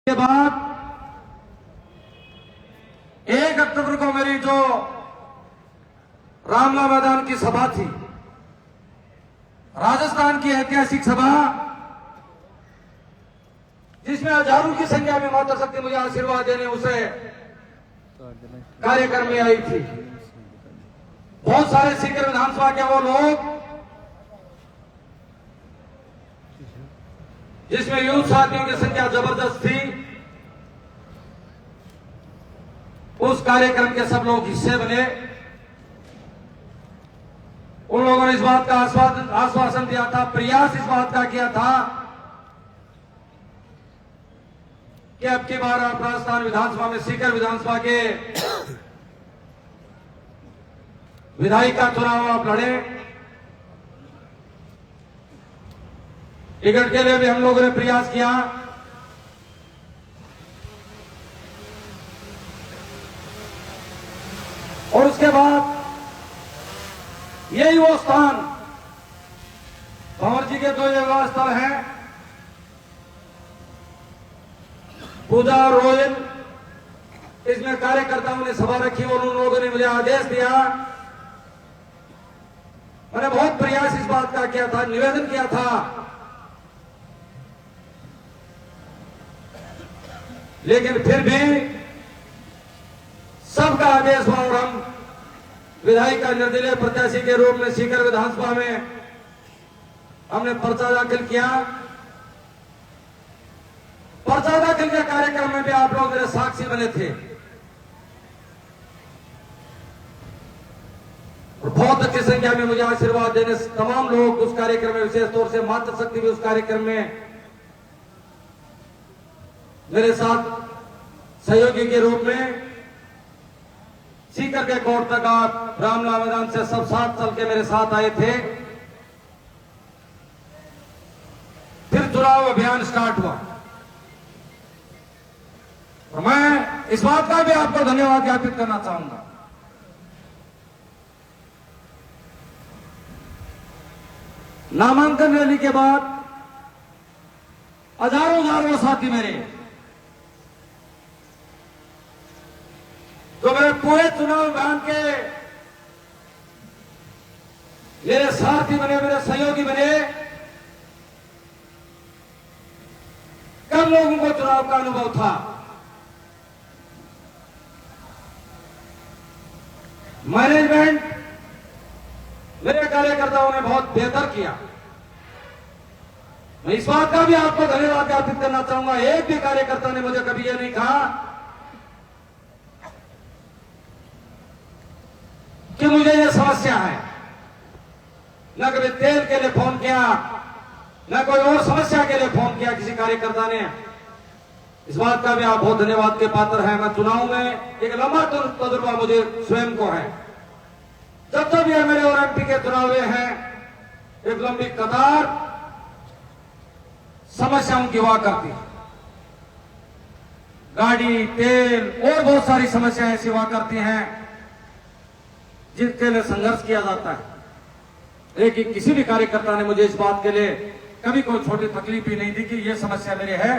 के बाद 1 अक्टूबर को मेरी जो रामला मैदान की सभा थी, राजस्थान की ऐतिहासिक सभा, जिसमें हजारों की संख्या में माता शक्ति मुझे आशीर्वाद देने उसे कार्यक्रम में आई थी। बहुत सारे सीकर विधानसभा के वो लोग, जिसमें यूथ साथियों की संख्या जबरदस्त थी, उस कार्यक्रम के सब लोग हिस्से बने। उन लोगों ने इस बात का आश्वासन दिया था, प्रयास इस बात का किया था कि अब की बार आप राजस्थान विधानसभा में सीकर विधानसभा के विधायक का चुनाव आप लड़े। टिकट के लिए भी हम लोगों ने प्रयास किया। और उसके बाद यही वो स्थान, भंवर जी के 2 विवाह स्थल हैं, पूजा और रोयल। इसमें कार्यकर्ताओं ने सभा रखी और उन लोगों ने मुझे आदेश दिया। मैंने बहुत प्रयास इस बात का किया था, निवेदन किया था, लेकिन फिर भी सबका आदेश हुआ और हम विधायक का निर्दलीय प्रत्याशी के रूप में सीकर विधानसभा में हमने पर्चा दाखिल किया। पर्चा दाखिल के कार्यक्रम में भी आप लोग मेरे साक्षी बने थे और बहुत अच्छी संख्या में मुझे आशीर्वाद देने तमाम लोग उस कार्यक्रम में, विशेष तौर से मातृ शक्ति भी उस कार्यक्रम में मेरे साथ सहयोगी के रूप में सीकर के कोर्ट तक आप रामला मैदान से सब साथ चल के मेरे साथ आए थे। फिर चुनाव अभियान स्टार्ट हुआ और मैं इस बात का भी आपको धन्यवाद ज्ञापित करना चाहूंगा। नामांकन रैली के बाद हजारों साथी मेरे, जो मेरे पूरे चुनाव अभियान के मेरे साथी बने, मेरे सहयोगी बने, कम लोगों को चुनाव का अनुभव था। मैनेजमेंट, मेरे कार्यकर्ताओं ने बहुत बेहतर किया। मैं इस बात का भी आपको धन्यवाद ज्ञापित करना चाहूंगा। एक भी कार्यकर्ता ने मुझे कभी यह नहीं कहा कि मुझे यह समस्या है। न कभी तेल के लिए फोन किया, न कोई और समस्या के लिए फोन किया किसी कार्यकर्ता ने। इस बात का भी आप बहुत धन्यवाद के पात्र हैं। मैं चुनाव में एक लंबा तजुर्बा मुझे स्वयं को है। जब जब ये मेरे और एमपी के चुनाव हैं, एक लंबी कतार समस्याओं की हुआ करती, गाड़ी, तेल और बहुत सारी समस्याएं ऐसी हुआ करती हैं जिसके लिए संघर्ष किया जाता है। लेकिन किसी भी कार्यकर्ता ने मुझे इस बात के लिए कभी कोई छोटी तकलीफ ही नहीं दी कि ये समस्या मेरे है।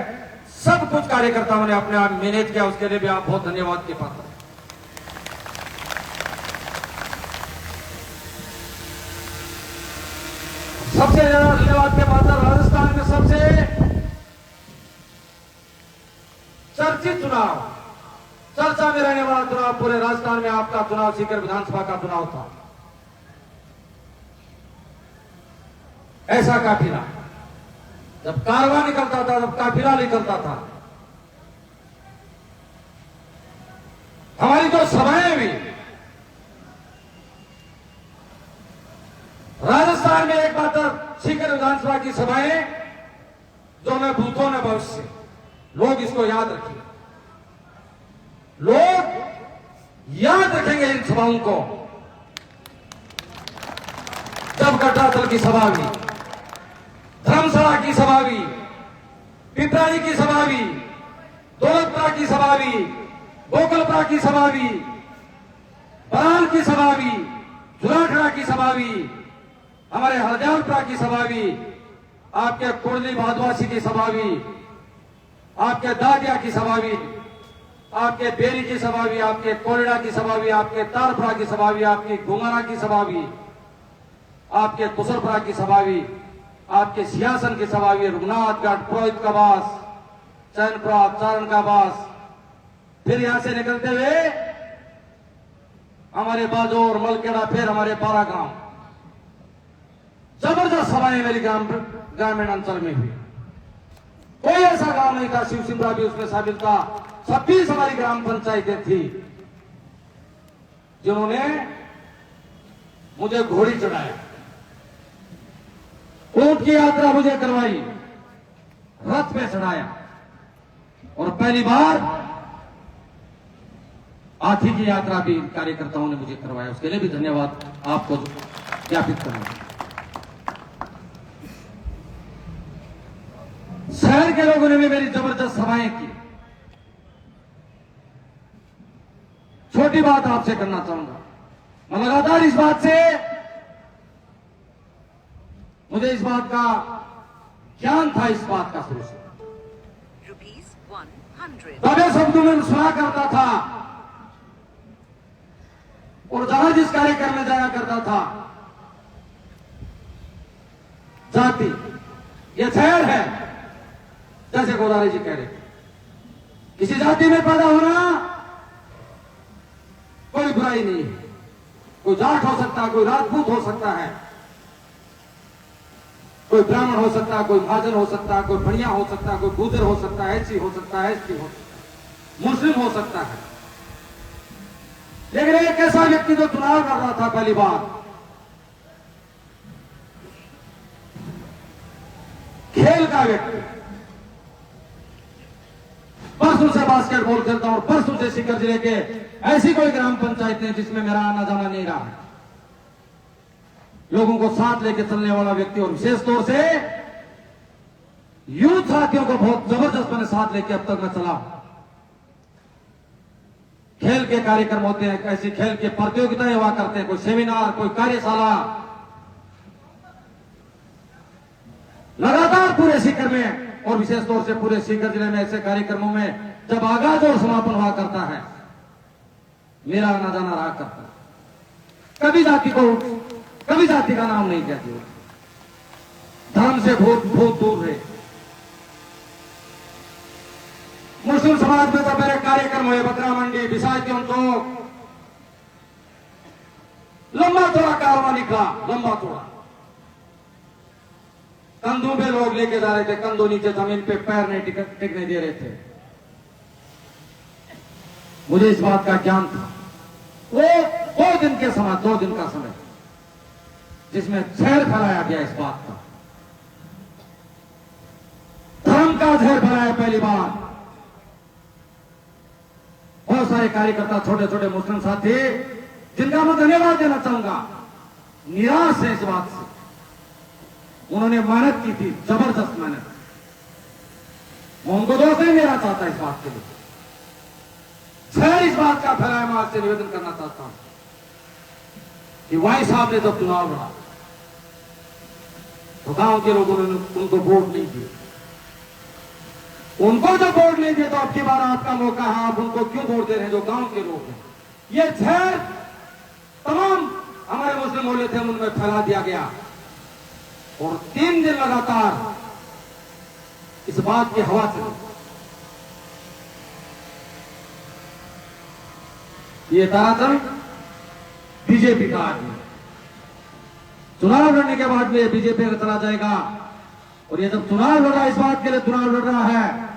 सब कुछ कार्यकर्ताओं ने अपने आप मैनेज किया, उसके लिए भी आप बहुत धन्यवाद के पात्र हैं। सबसे ज्यादा धन्यवाद के पात्र राजस्थान में सबसे चर्चित चुनाव, चर्चा में रहने वाला चुनाव पूरे राजस्थान में आपका चुनाव सीकर विधानसभा का चुनाव था। ऐसा काफिला, जब कारवां निकलता था, जब काफिला निकलता था, हमारी जो सभाएं भी राजस्थान में एकमात्र सीकर विधानसभा की सभाएं जो हमें भूतों ने भविष्य, लोग इसको याद रखेंगे, लोग याद रखेंगे इन सभाओं को। जब कटातल की सभा हुई, धर्मशाला की सभा हुई, पिपराई की सभा हुई, दौलतपुरा की सभा हुई, गोकुलपुरा की सभा हुई, बराल की सभा हुई, जुलाठड़ा की सभा हुई, हमारे हरजालपुरा की सभा हुई, आपके कुंडली भादवासी की सभा हुई, आपके दादिया की सभा भी, आपके बेरी की सभा भी, आपके कोयडा की सभा भी, आपके तारपुरा की सभा भी, आपकी घुंगारा की सभा भी, आपके कुसरपुरा की सभा भी, आपके सियासन की सभा भी, रघुनाथगढ़, पुरोहित का बास, चैनपुरा, चारण का बास, फिर यहां से निकलते हुए हमारे बाजोर, मलकेड़ा, फिर हमारे 12 गांव। जबरदस्त सभाएं मेरी ग्रामीण अंचल में हुई। कोई ऐसा गांव नहीं था, शिव सिमरा भी उसमें शामिल था। 26 हमारी ग्राम पंचायतें थी जिन्होंने मुझे घोड़ी चढ़ाया, ऊंट की यात्रा मुझे करवाई, रथ पे चढ़ाया और पहली बार हाथी की यात्रा भी कार्यकर्ताओं ने मुझे करवाया। उसके लिए भी धन्यवाद आपको ज्ञापित करना। शहर के लोगों ने भी मेरी जबरदस्त सभाएं की। छोटी बात आपसे करना चाहूंगा, मैं लगातार इस बात से, मुझे इस बात का ज्ञान था, इस बात का शुरू से दबे शब्दों में सुना करता था और जहां जिस कार्यक्रम में जाया करता था, जाति ये शहर है, जैसे गोदावरी जी कह रहे, किसी जाति में पैदा होना कोई बुराई नहीं है। कोई जाट हो सकता है, कोई राजपूत हो सकता है, कोई ब्राह्मण हो सकता है, कोई महाजन हो सकता है, कोई बढ़िया हो सकता है, कोई गुजर हो सकता है, ऐसी हो सकता है, ऐसी हो सकता है, मुस्लिम हो सकता है। लेकिन एक ऐसा व्यक्ति जो चुनाव कर रहा था पहली बार, खेल का व्यक्ति, परसों से बास्केटबॉल खेलता हूं और परसों से सीकर जिले के ऐसी कोई ग्राम पंचायत है जिसमें मेरा आना जाना नहीं रहा है। लोगों को साथ लेके चलने वाला व्यक्ति और विशेष तौर से यूथ साथियों को बहुत जबरदस्त मैंने साथ लेके अब तक मैं चला। खेल के कार्यक्रम होते हैं, ऐसी खेल की प्रतियोगिताएं हुआ करते हैं, कोई सेमिनार, कोई कार्यशाला, लगातार पूरे सीकर में और विशेष तौर से पूरे सीकर जिले में ऐसे कार्यक्रमों में जब आगाज और समापन हुआ करता है, मेरा आना जाना रहा करता है। कभी जाति का नाम नहीं कहती, धर्म से बहुत बहुत दूर रहे। मुस्लिम समाज में तो मेरे कार्यक्रम हुए बकरा मंडी, बिसायतियों चौक, लंबा चौड़ा कारवां निकला, लंबा चौड़ा। कंधों पे लोग लेके जा रहे थे, कंधों नीचे जमीन पे पैर नहीं टिकने दे रहे थे। मुझे इस बात का ज्ञान था। वो 2 दिन के समय, 2 दिन का समय जिसमें जहर फैलाया गया, इस बात का धर्म का जहर फैलाया पहली बार। बहुत सारे कार्यकर्ता, छोटे छोटे मुस्लिम साथी, जिनका मैं धन्यवाद देना चाहूंगा, निराश है इस बात से। उन्होंने मेहनत की थी, जबरदस्त मेहनत। मैं उनको दोष नहीं देना चाहता इस बात के लिए, इस बात का फैलाया। मैं आपसे निवेदन करना चाहता हूं कि वाई साहब ने जब चुनाव लड़ा तो गांव के लोगों ने उनको वोट नहीं दिए। उनको जब वोट नहीं दिए तो अब की बार आपका मौका है, आप उनको क्यों वोट दे रहे हैं जो गांव के लोग हैं। ये जहर तमाम हमारे मुस्लिम मोहल्ले थे उनमें फैला दिया गया और 3 दिन लगातार इस बात की हवा चली। ये ताराचंद बीजेपी का आदमी, चुनाव लड़ने के बाद में बीजेपी में चला जाएगा। और ये जब चुनाव लड़ रहा है, इस बात के लिए चुनाव लड़ रहा है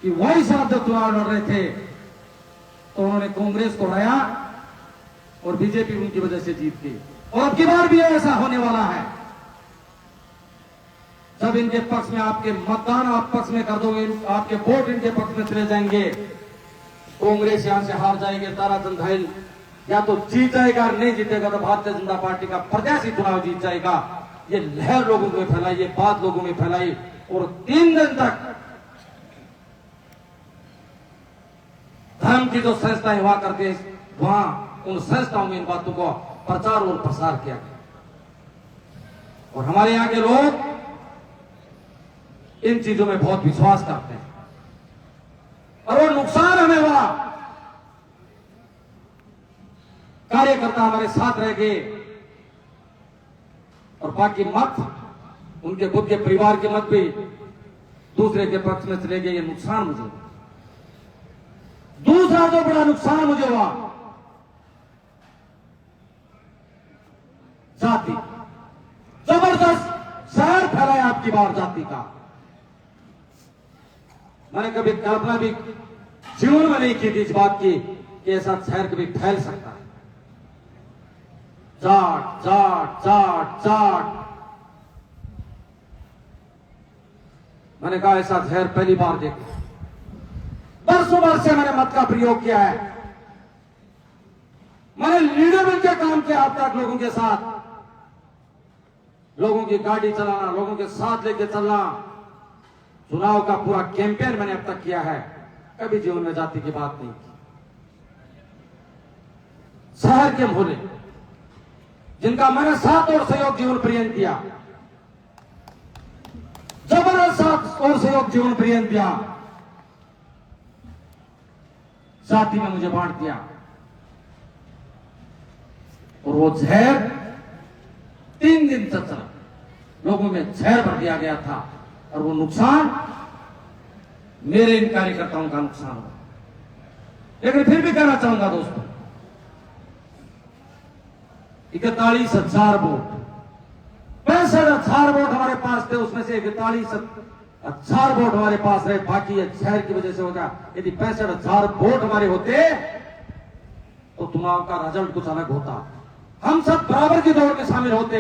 कि वही साहब जब चुनाव लड़ रहे थे तो उन्होंने कांग्रेस को हराया और बीजेपी उनकी वजह से जीत गई। और अब की बार भी ऐसा होने वाला है। जब इनके पक्ष में आपके मतदान आप पक्ष में कर दोगे, आपके वोट इनके पक्ष में चले जाएंगे, कांग्रेस यहां से हार जाएंगे, ताराचंद धाइल या तो जीत जाएगा, नहीं जीतेगा तो भारतीय जनता पार्टी का प्रत्याशी चुनाव जीत जाएगा। ये लहर लोगों में फैलाई, ये बात लोगों में फैलाई और 3 दिन तक धर्म की जो संस्थाएं हुआ करती है वहां उन संस्थाओं में इन बातों को प्रचार और प्रसार किया गया। और हमारे यहां के लोग इन चीजों में बहुत विश्वास करते हैं। कार्यकर्ता हमारे साथ रह गए और बाकी मत उनके खुद के परिवार के मत भी दूसरे के पक्ष में चले गए। ये नुकसान मुझे, दूसरा जो बड़ा नुकसान मुझे हुआ, जाति, जबरदस्त जहर फैलाया आपकी बार जाति का। मैंने कभी कल्पना भी जीवन में नहीं की थी इस बात की कि ऐसा जहर कभी फैल सकता है। जाट जाट जाट जाट, मैंने कहा ऐसा जहर पहली बार देखा। बरसों वर्ष से मैंने मत का प्रयोग किया है, मैंने लीडर बनकर काम किया अब तक लोगों के साथ, लोगों की गाड़ी चलाना, लोगों के साथ लेके चलना, चुनाव का पूरा कैंपेन मैंने अब तक किया है। कभी जीवन में जाति की बात नहीं की। शहर के भोले जिनका मैंने साथ और सहयोग जीवन पर्यंत दिया, जबरदस्त साथ और सहयोग जीवन पर्यंत दिया, जाति में मुझे बांट दिया और वो जहर 3 दिन तक चला, लोगों में जहर भर दिया गया था और वो नुकसान मेरे इन कार्यकर्ताओं का नुकसान हुआ। लेकिन फिर भी कहना चाहूंगा दोस्तों, 41,000 वोट, 65,000 वोट हमारे पास थे, उसमें से 41,000 वोट हमारे पास रहे, बाकी ये जहर की वजह से होगा। यदि 65,000 वोट हमारे होते तो चुनाव का रिजल्ट कुछ अलग होता, हम सब बराबर की दौड़ में शामिल होते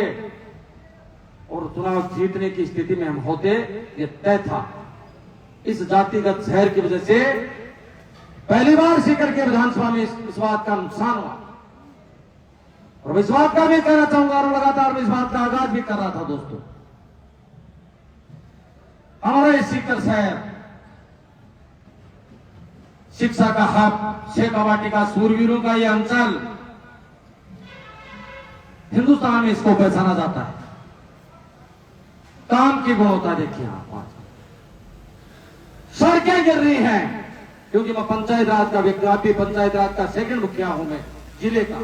और चुनाव जीतने की स्थिति में हम होते, ये तय था। इस जातिगत जहर की वजह से पहली बार सीकर के विधानसभा में इस बात का नुकसान हुआ और इस बात का भी कहना चाहूंगा और लगातार मैं इस बात का आगाज भी कर रहा था दोस्तों, हमारा इस सीकर शहर शिक्षा का हब, शेखा वाटिका, सूरवीरों का यह अंचल, हिंदुस्तान में इसको पहचाना जाता है। काम की गुणवत्ता देखिए आप, सड़कें गिर रही हैं, क्योंकि मैं पंचायत राज का व्यक्ति, आप भी पंचायत राज का सेकंड मुखिया हूं मैं जिले का।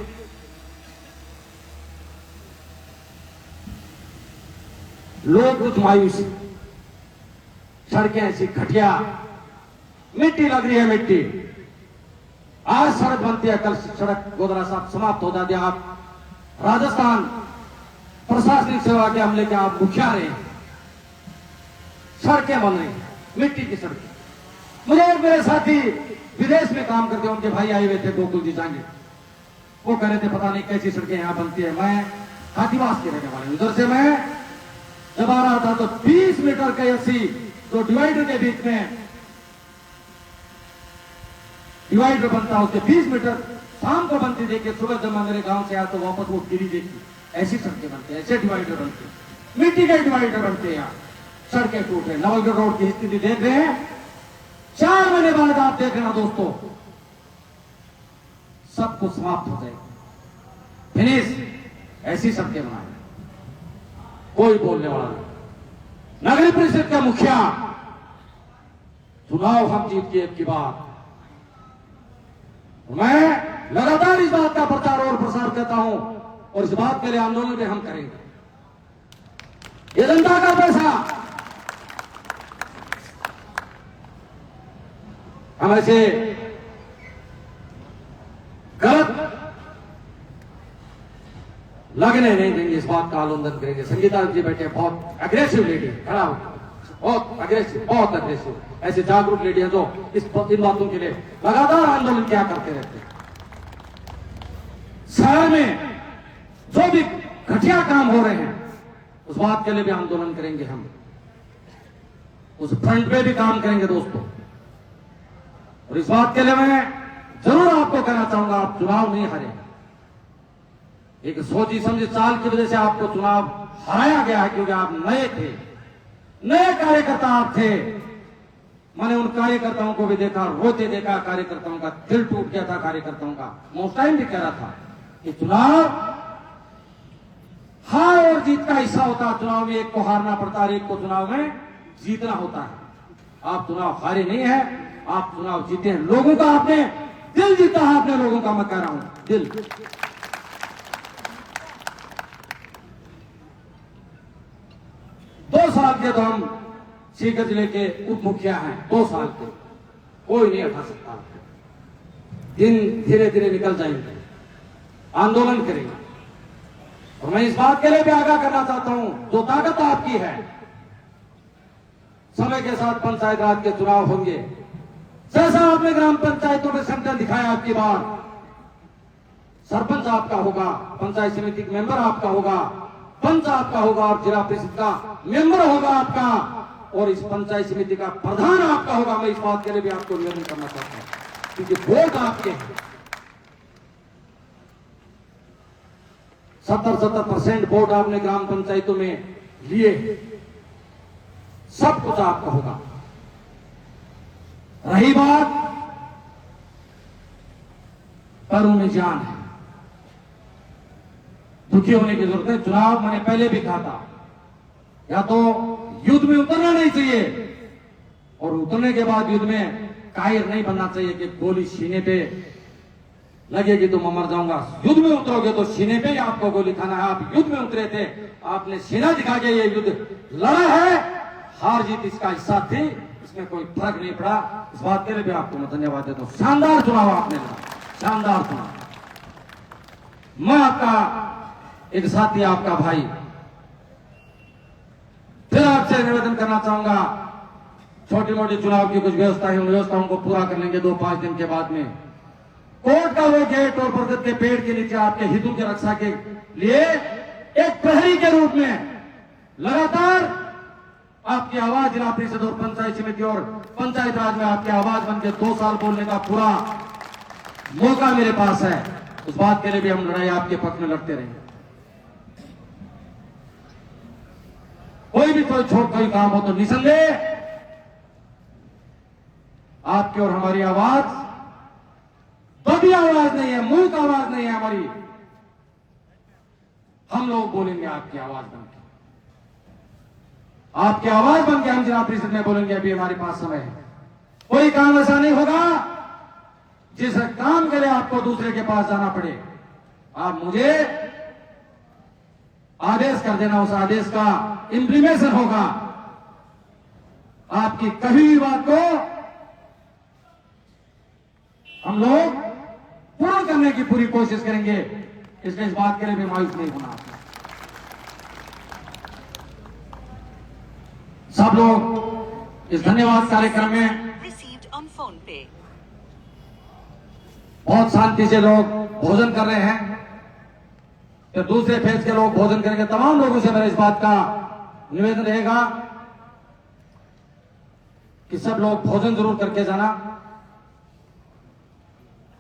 लोग कुछ मायूस, सड़कें ऐसी घटिया, मिट्टी लग रही है, मिट्टी। आज सड़क बनती है, कल सड़क गोदरा साहब समाप्त हो जाती है। आप राजस्थान प्रशासनिक सेवा के हमले के आप मुखिया रहे, सड़कें बन रही, मिट्टी की सड़कें। मुझे एक मेरे साथी विदेश में काम करते, उनके भाई आए हुए थे, गोकुल जी जाएंगे, वो कह रहे थे पता नहीं कैसी सड़कें यहां बनती है। मैं हाथीवास के रहने वाले, उधर से मैं जब आ रहा था तो 20 मीटर के ऐसी जो डिवाइडर के बीच में डिवाइडर बनता है, उसके 20 मीटर शाम को बनती देखिए, सुबह जब मैं मेरे गांव से आया तो वापस वो गिरी देखी। ऐसी सड़कें बनती है, ऐसे डिवाइडर बनते हैं, मिट्टी के डिवाइडर बनते हैं। यहाँ सड़कें टूट रहे, नवलगढ़ रोड की स्थिति देख रहे हैं, 4 महीने बाद आप देख लेना दोस्तों, सब कुछ समाप्त हो जाएगा, फिनिश। ऐसी सड़कें बनाए, कोई बोलने वाला नहीं। नगरीय परिषद का मुखिया, चुनाव हम जीत के की बात, मैं लगातार इस बात का प्रचार और प्रसार करता हूं और इस बात के लिए आंदोलन भी हम करेंगे। ये जनता का पैसा, हम ऐसे गलत लगने नहीं देंगे, इस बात का आंदोलन करेंगे। संगीता जी बैठे, बहुत अग्रेसिव लेडी, खड़ा हो, बहुत अग्रेसिव, बहुत अग्रेसिव, ऐसे जागरूक लेडी है जो इन बातों के लिए लगातार आंदोलन क्या करते रहते हैं। शहर में जो भी घटिया काम हो रहे हैं उस बात के लिए भी आंदोलन करेंगे, हम उस फ्रंट पे भी काम करेंगे दोस्तों। और इस बात के लिए मैं जरूर आपको कहना चाहूंगा, आप चुनाव नहीं हारे, एक सोची समझी चाल की वजह से आपको चुनाव हराया गया है, क्योंकि आप नए थे, नए कार्यकर्ता आप थे। मैंने उन कार्यकर्ताओं को भी देखा, रोते देखा, कार्यकर्ताओं का दिल टूट गया था, कार्यकर्ताओं का। मैं उस टाइम भी कह रहा था कि चुनाव हार और जीत का हिस्सा होता है, चुनाव में एक को हारना पड़ता है, एक को चुनाव में जीतना होता है। आप चुनाव हारे नहीं है, आप चुनाव जीते हैं, लोगों का आपने दिल जीता है, अपने लोगों का मैं कह रहा हूं, दिल। के तो हम सीकर जिले के उप मुखिया हैं, 2 साल के, कोई नहीं हटा सकता। दिन धीरे धीरे निकल जाएंगे, आंदोलन करेंगे। और मैं इस बात के लिए भी आगाह करना चाहता हूं, जो ताकत आपकी है, समय के साथ पंचायत राज के चुनाव होंगे। जैसा आपने ग्राम पंचायतों में संगठन दिखाया, आपकी बार सरपंच आपका होगा, पंचायत समिति का मेंबर आपका होगा, पंच आपका होगा और जिला परिषद का मेंबर होगा आपका, और इस पंचायत समिति का प्रधान आपका होगा। मैं इस बात के लिए भी आपको निवेदन करना चाहता हूं, क्योंकि वोट आपके हैं। 70% वोट आपने ग्राम पंचायतों में लिए, सब कुछ आपका होगा। रही बात पैरों में जान है, दुखी होने की जरूरत है। चुनाव मैंने पहले भी कहा था, या तो युद्ध में उतरना नहीं चाहिए, और उतरने के बाद युद्ध में कायर नहीं बनना चाहिए कि गोली सीने पे लगेगी तो मैं मर जाऊंगा। युद्ध में उतरोगे तो सीने पे ही आपको गोली खाना है। आप युद्ध में उतरे थे, आपने सीना दिखा के ये युद्ध लड़ा है। हार जीत इसका हिस्सा थी, इसमें कोई फर्क नहीं पड़ा। इस बात के लिए भी आपको मैं धन्यवाद देता हूं। शानदार चुनाव आपने लड़ा, शानदार चुनाव। मैं आपका एक साथी, आपका भाई, फिर आपसे निवेदन करना चाहूंगा, छोटी मोटी चुनाव की कुछ व्यवस्था है, उन व्यवस्थाओं को पूरा कर लेंगे 2-5 दिन के बाद में। कोर्ट का वो गेट और बरगद के पेड़ के नीचे आपके हितों की रक्षा के लिए एक प्रहरी के रूप में लगातार आपकी आवाज जिला परिषद और पंचायत समिति और पंचायत राज में आपकी आवाज बनकर 2 साल बोलने का पूरा मौका मेरे पास है। उस बात के लिए भी हम लड़ाई आपके पक्ष में लड़ते रहेंगे। कोई भी कोई काम हो तो निसंदेह आपकी और हमारी आवाज दबी आवाज नहीं है, मूक आवाज नहीं है हमारी। हम लोग बोलेंगे आपकी आवाज बनके, आपकी आवाज बनके हम जिला परिषद में बोलेंगे। अभी हमारे पास समय है। कोई काम ऐसा नहीं होगा जिस काम के लिए आपको दूसरे के पास जाना पड़े। आप मुझे आदेश कर देना, उस आदेश का इंप्लीमेंटेशन होगा। आपकी कही हुई बात को हम लोग पूरा करने की पूरी कोशिश करेंगे। इसलिए इस बात के लिए भी मायूस नहीं होना। सब लोग इस धन्यवाद कार्यक्रम में बहुत शांति से लोग भोजन कर रहे हैं। फिर दूसरे फेज के लोग भोजन करेंगे। तमाम लोगों से मेरा इस बात का निवेदन रहेगा कि सब लोग भोजन जरूर करके जाना।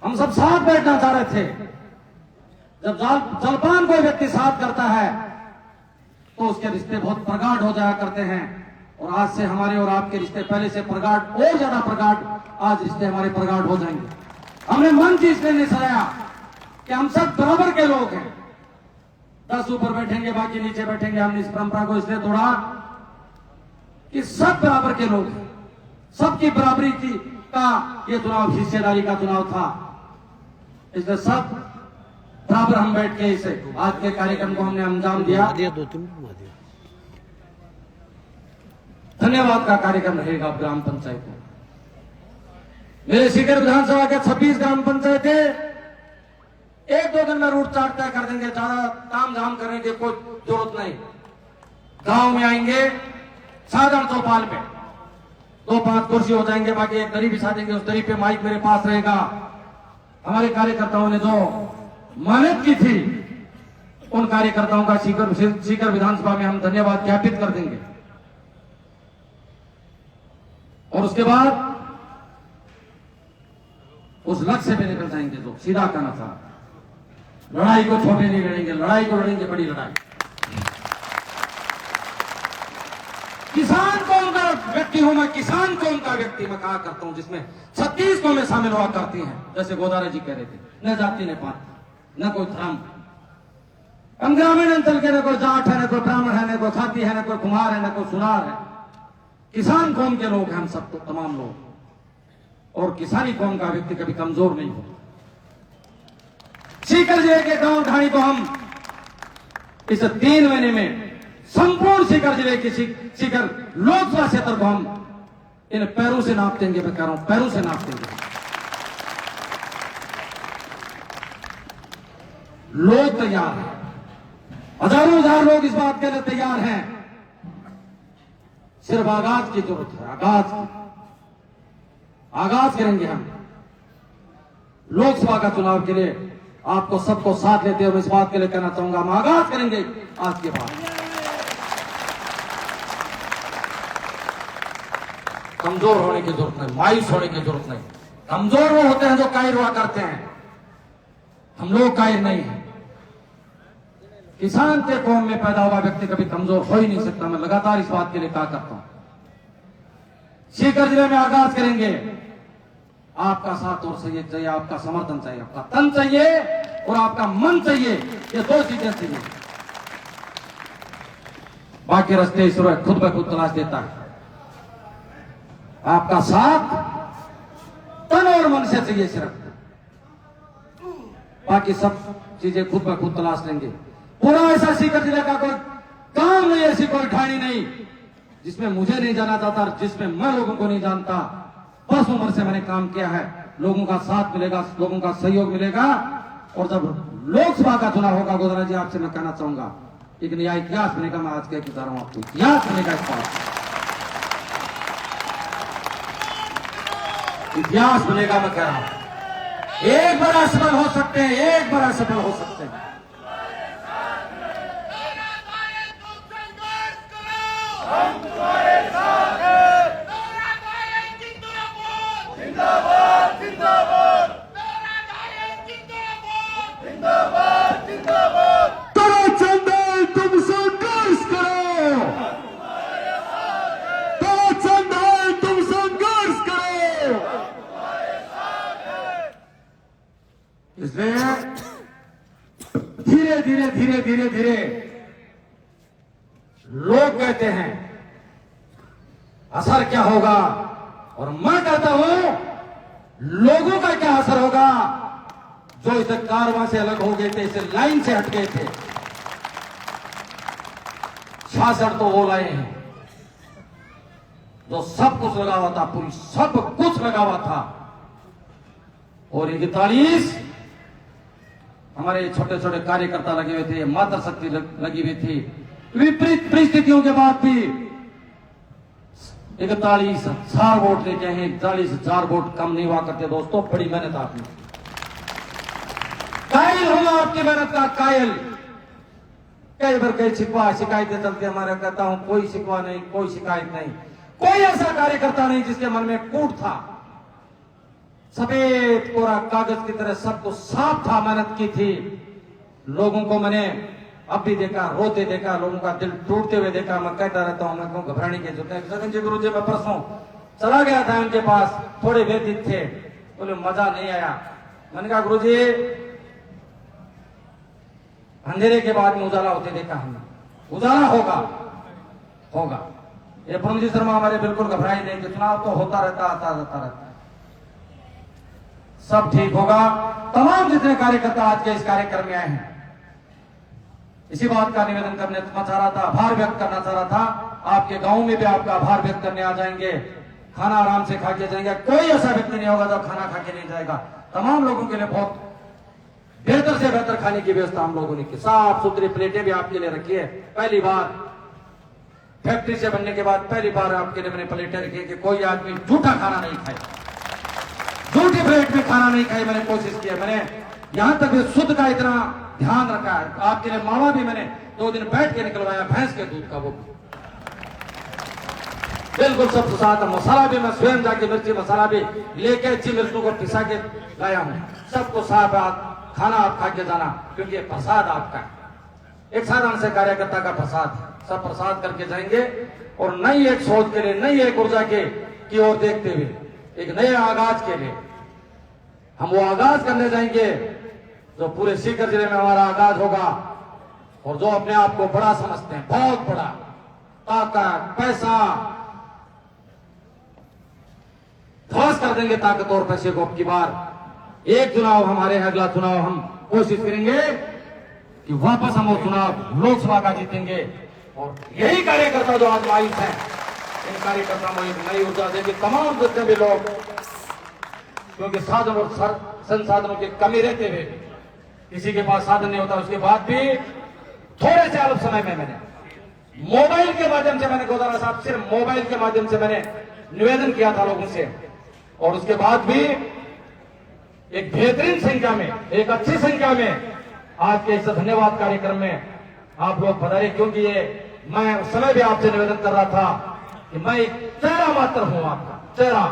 हम सब साथ बैठना चाह रहे थे। जब जलपान कोई व्यक्ति साथ करता है तो उसके रिश्ते बहुत प्रगाढ़ हो जाया करते हैं। और आज से हमारे और आपके रिश्ते पहले से प्रगाढ़, और ज्यादा प्रगाढ़ आज रिश्ते हमारे प्रगाढ़ हो जाएंगे। हमने मंच इसलिए नहीं सजाया कि हम सब बराबर के लोग हैं। 10 ऊपर बैठेंगे, बाकी नीचे बैठेंगे। हमने इस परंपरा को इसलिए तोड़ा कि सब बराबर के लोग हैं। सबकी बराबरी की का ये चुनाव हिस्सेदारी का चुनाव था। इसलिए सब बराबर हम बैठ के इसे आज के कार्यक्रम को हमने अंजाम दिया। धन्यवाद का कार्यक्रम रहेगा ग्राम पंचायत में। मेरे सीकर विधानसभा के 26 ग्राम पंचायतें 1-2 दिन में रूट चार्ट तय कर देंगे। ज्यादा ताम झाम करने की कोई जरूरत नहीं। गांव में आएंगे, साधारण चौपाल पे 2-5 कुर्सी हो जाएंगे, बाकी एक दरी बिछा देंगे। उस दरी पे माइक मेरे पास रहेगा। हमारे कार्यकर्ताओं ने जो मेहनत की थी, उन कार्यकर्ताओं का सीकर विधानसभा में हम धन्यवाद ज्ञापित कर देंगे। और उसके बाद उस लक्ष्य पे निकल जाएंगे। जो सीधा कहना था, लड़ाई को छोटे नहीं लड़ेंगे, लड़ाई को लड़ेंगे बड़ी लड़ाई। किसान कौन का व्यक्ति हूं मैं, किसान कौन का व्यक्ति मैं कहा करता हूं, जिसमें 36 कौमें शामिल हुआ करती हैं। जैसे गोदारा जी कह रहे थे, न जाति न पात न कोई धर्म। हम ग्रामीण अंचल के न कोई जाट है, न कोई ब्राह्मण है, न कोई खाती है, न कोई कुम्हार है, न कोई सुनार है। किसान कौम के लोग हैं हम सब, तो तमाम लोग। और किसानी कौम का व्यक्ति कभी कमजोर नहीं हो। सीकर जिले के गांव ढाणी को हम इस 3 महीने में संपूर्ण सीकर जिले की सीकर लोकसभा क्षेत्र को हम इन पैरों से नाप देंगे। मैं कह रहा हूं पैरों से नाप देंगे। लोग तैयार हैं, हजारों हजार लोग इस बात के लिए तैयार हैं। सिर्फ आगाज की जरूरत है। आगाज करेंगे हम लोकसभा का चुनाव के लिए। आपको सबको साथ लेते हुए इस बात के लिए कहना चाहूंगा, हम आगाज करेंगे आज के बाद। कमजोर होने की जरूरत नहीं, मायूस होने की जरूरत नहीं। कमजोर वो होते हैं जो कायर हुआ करते हैं, हम लोग कायर नहीं है। किसान के कौम में पैदा हुआ व्यक्ति कभी कमजोर हो ही नहीं सकता। मैं लगातार इस बात के लिए कहा करता हूं। सीकर जिले में आगाज करेंगे। आपका साथ और सहयोग चाहिए, आपका समर्थन चाहिए, आपका तन चाहिए और आपका मन चाहिए। ये दो चीजें चाहिए। बाकी रास्ते ईश्वर खुद ब खुद तलाश देता है। आपका साथ तन और मन से चाहिए सिर्फ, बाकी सब चीजें खुद ब खुद तलाश लेंगे। पूरा ऐसा सीकर जिले का कोई काम नहीं, ऐसी कोई ठानी नहीं जिसमें मुझे नहीं जाना जाता, जिसमें मैं लोगों को नहीं जानता। बस उम्र से मैंने काम किया है। लोगों का साथ मिलेगा, लोगों का सहयोग मिलेगा। और जब लोकसभा का चुनाव होगा गोदरा जी, आपसे मैं कहना चाहूंगा एक नया इतिहास बनेगा। मैं आज कह रहा हूं आपको, इतिहास बनेगा। इस बार इतिहास बनेगा। मैं कह रहा हूं एक बार असफल हो सकते हैं, एक बार असफल हो सकते हैं। इसलिए धीरे धीरे धीरे धीरे धीरे लोग कहते हैं असर क्या होगा, और मैं कहता हूं लोगों का क्या असर होगा जो इस कारवां से अलग हो गए थे, इस लाइन से हट गए थे। शासन तो वो लाए हैं जो सब कुछ लगा हुआ था, पूरी सब कुछ लगा हुआ था। और 41 हमारे छोटे छोटे कार्यकर्ता लगे हुए थे, मातृशक्ति लगी हुई थी। विपरीत परिस्थितियों के बाद भी 41,000 वोट लेके हैं। 41,000 वोट कम नहीं हुआ करते दोस्तों। बड़ी मेहनत आपने, कायल होगा आपकी मेहनत का कायल। कई बार कई शिकायतें चलती हमारे, कहता हूं कोई शिकवा नहीं, कोई शिकायत नहीं। कोई ऐसा कार्यकर्ता नहीं जिसके मन में कूट था। सफेद कोरा कागज की तरह सब कुछ साफ था, मेहनत की थी। लोगों को मैंने अब भी देखा, रोते देखा, लोगों का दिल टूटते हुए देखा। मैं कहता रहता हूं, मैं कहूं घबराने की जरूरत है। सचिन जी, गुरु जी, मैं परसों चला गया था उनके पास, थोड़े व्यतीत थे, बोले मजा नहीं आया। मैंने कहा गुरु जी, अंधेरे के बाद में उजाला होते देखा हमने, उजाला होगा। ये पूर्णजी शर्मा हमारे बिल्कुल घबराए नहीं कि चुनाव तो होता रहता, आता रहता, सब ठीक होगा। तमाम जितने कार्यकर्ता आज के इस कार्यक्रम में आए हैं, इसी बात का निवेदन करने चाह रहा था, आभार व्यक्त करना चाह रहा था। आपके गांव में भी आपका आभार व्यक्त करने आ जाएंगे, खाना आराम से खा के जाएंगे। कोई ऐसा व्यक्ति नहीं होगा जो खाना खा के नहीं जाएगा। तमाम लोगों के लिए बहुत बेहतर से बेहतर खाने की व्यवस्था हम लोगों ने की। साफ सुथरी प्लेटें भी आपके लिए रखी है। पहली बार फैक्ट्री से बनने के बाद पहली बार आपके लिए मैंने प्लेटें रखी है कि कोई आदमी झूठा खाना नहीं खाए, झूठी प्लेट में खाना नहीं खाए। मैंने कोशिश की है, मैंने यहां तक भी शुद्ध का इतना ध्यान रखा है। आपके लिए मावा भी मैंने 2 दिन बैठ के निकलवाया, भैंस के दूध का, वो बिल्कुल सब साथ। मसाला भी मैं स्वयं जाके मिर्ची मसाला भी लेके अच्छी मिर्चों को पिसा के लाया हूं। सबको साफ खाना आप खा के जाना, क्योंकि ये प्रसाद आपका है, एक साधारण से कार्यकर्ता का प्रसाद है। सब प्रसाद करके जाएंगे और नई एक सोच के लिए, नई एक ऊर्जा की ओर देखते हुए एक नए आगाज के लिए हम वो आगाज करने जाएंगे जो पूरे सीकर जिले में हमारा आगाज होगा। और जो अपने आप को बड़ा समझते हैं, बहुत बड़ा, ताकत पैसा ध्वस्त कर देंगे, ताकत और पैसे को। अब की बार एक चुनाव हमारे, अगला चुनाव हम कोशिश करेंगे कि वापस हम वो चुनाव लोकसभा का जीतेंगे। और यही कार्यकर्ता जो आज मायूस हैं, इन कार्यकर्ताओं को एक नई ऊर्जा देंगे तमाम जितने भी लोग, क्योंकि साधन और संसाधनों की कमी रहते हुए किसी के पास साधन नहीं होता, उसके बाद भी थोड़े से अल्प समय में मैंने मोबाइल के माध्यम से, मैंने गोदारा साहब सिर्फ मोबाइल के माध्यम से मैंने निवेदन किया था लोगों से, और उसके बाद भी एक बेहतरीन संख्या में, एक अच्छी संख्या में आज के इस धन्यवाद कार्यक्रम में आप लोग पधारे, क्योंकि ये मैं उस समय भी आपसे निवेदन कर रहा था कि मैं एक चेहरा मात्र हूं, आपका चेहरा,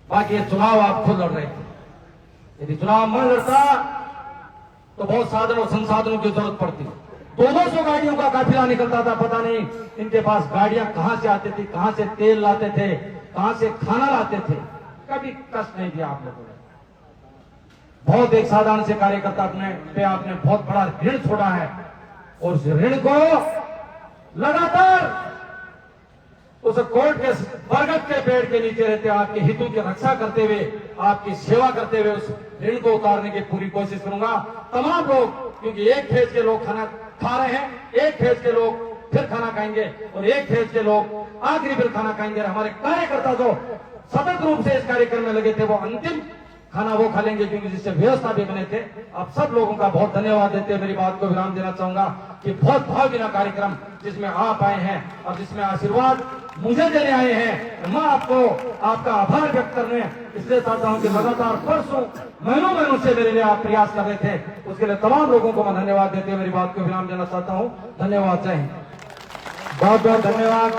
बाकी ये चुनाव आप खुद लड़ रहे थे। यदि चुनाव मैं लड़ता तो बहुत साधन और संसाधनों की जरूरत पड़ती, 200 गाड़ियों का काफिला निकलता था, पता नहीं इनके पास गाड़ियां कहां से आती थी, कहां से तेल लाते थे, कहां से खाना लाते थे, कभी कष्ट नहीं दिया आप लोगों ने। बहुत एक साधारण से कार्यकर्ता पे आपने बहुत बड़ा ऋण छोड़ा है, और उस ऋण को लगातार उस कोर्ट के बरगद के पेड़ के नीचे रहते आपके हितों की रक्षा करते हुए, आपकी सेवा करते हुए उस ऋण को उतारने की पूरी कोशिश करूंगा। तमाम लोग, क्योंकि एक फेज के लोग खाना खा रहे हैं, एक फेज के लोग फिर खाना खाएंगे, और एक फेज के लोग आखिरी फिर खाना खाएंगे। हमारे कार्यकर्ता जो सतत रूप से इस कार्यक्रम में लगे थे, वो अंतिम खाना वो खा लेंगे, क्योंकि जिससे व्यवस्था भी बने थे। आप सब लोगों का बहुत धन्यवाद देते हुए मेरी बात को विराम देना चाहूंगा कि बहुत भावभीना कार्यक्रम जिसमें आप आए हैं और जिसमें आशीर्वाद मुझे देने आए हैं, मैं आपको आपका आभार व्यक्त करने इसलिए चाहता हूं कि लगातार परसों महीनों से मेरे लिए आप प्रयास कर रहे थे, उसके लिए तमाम लोगों को मैं धन्यवाद देते हुए मेरी बात को विराम देना चाहता हूं। धन्यवाद, जय हिंद। बहुत बहुत धन्यवाद।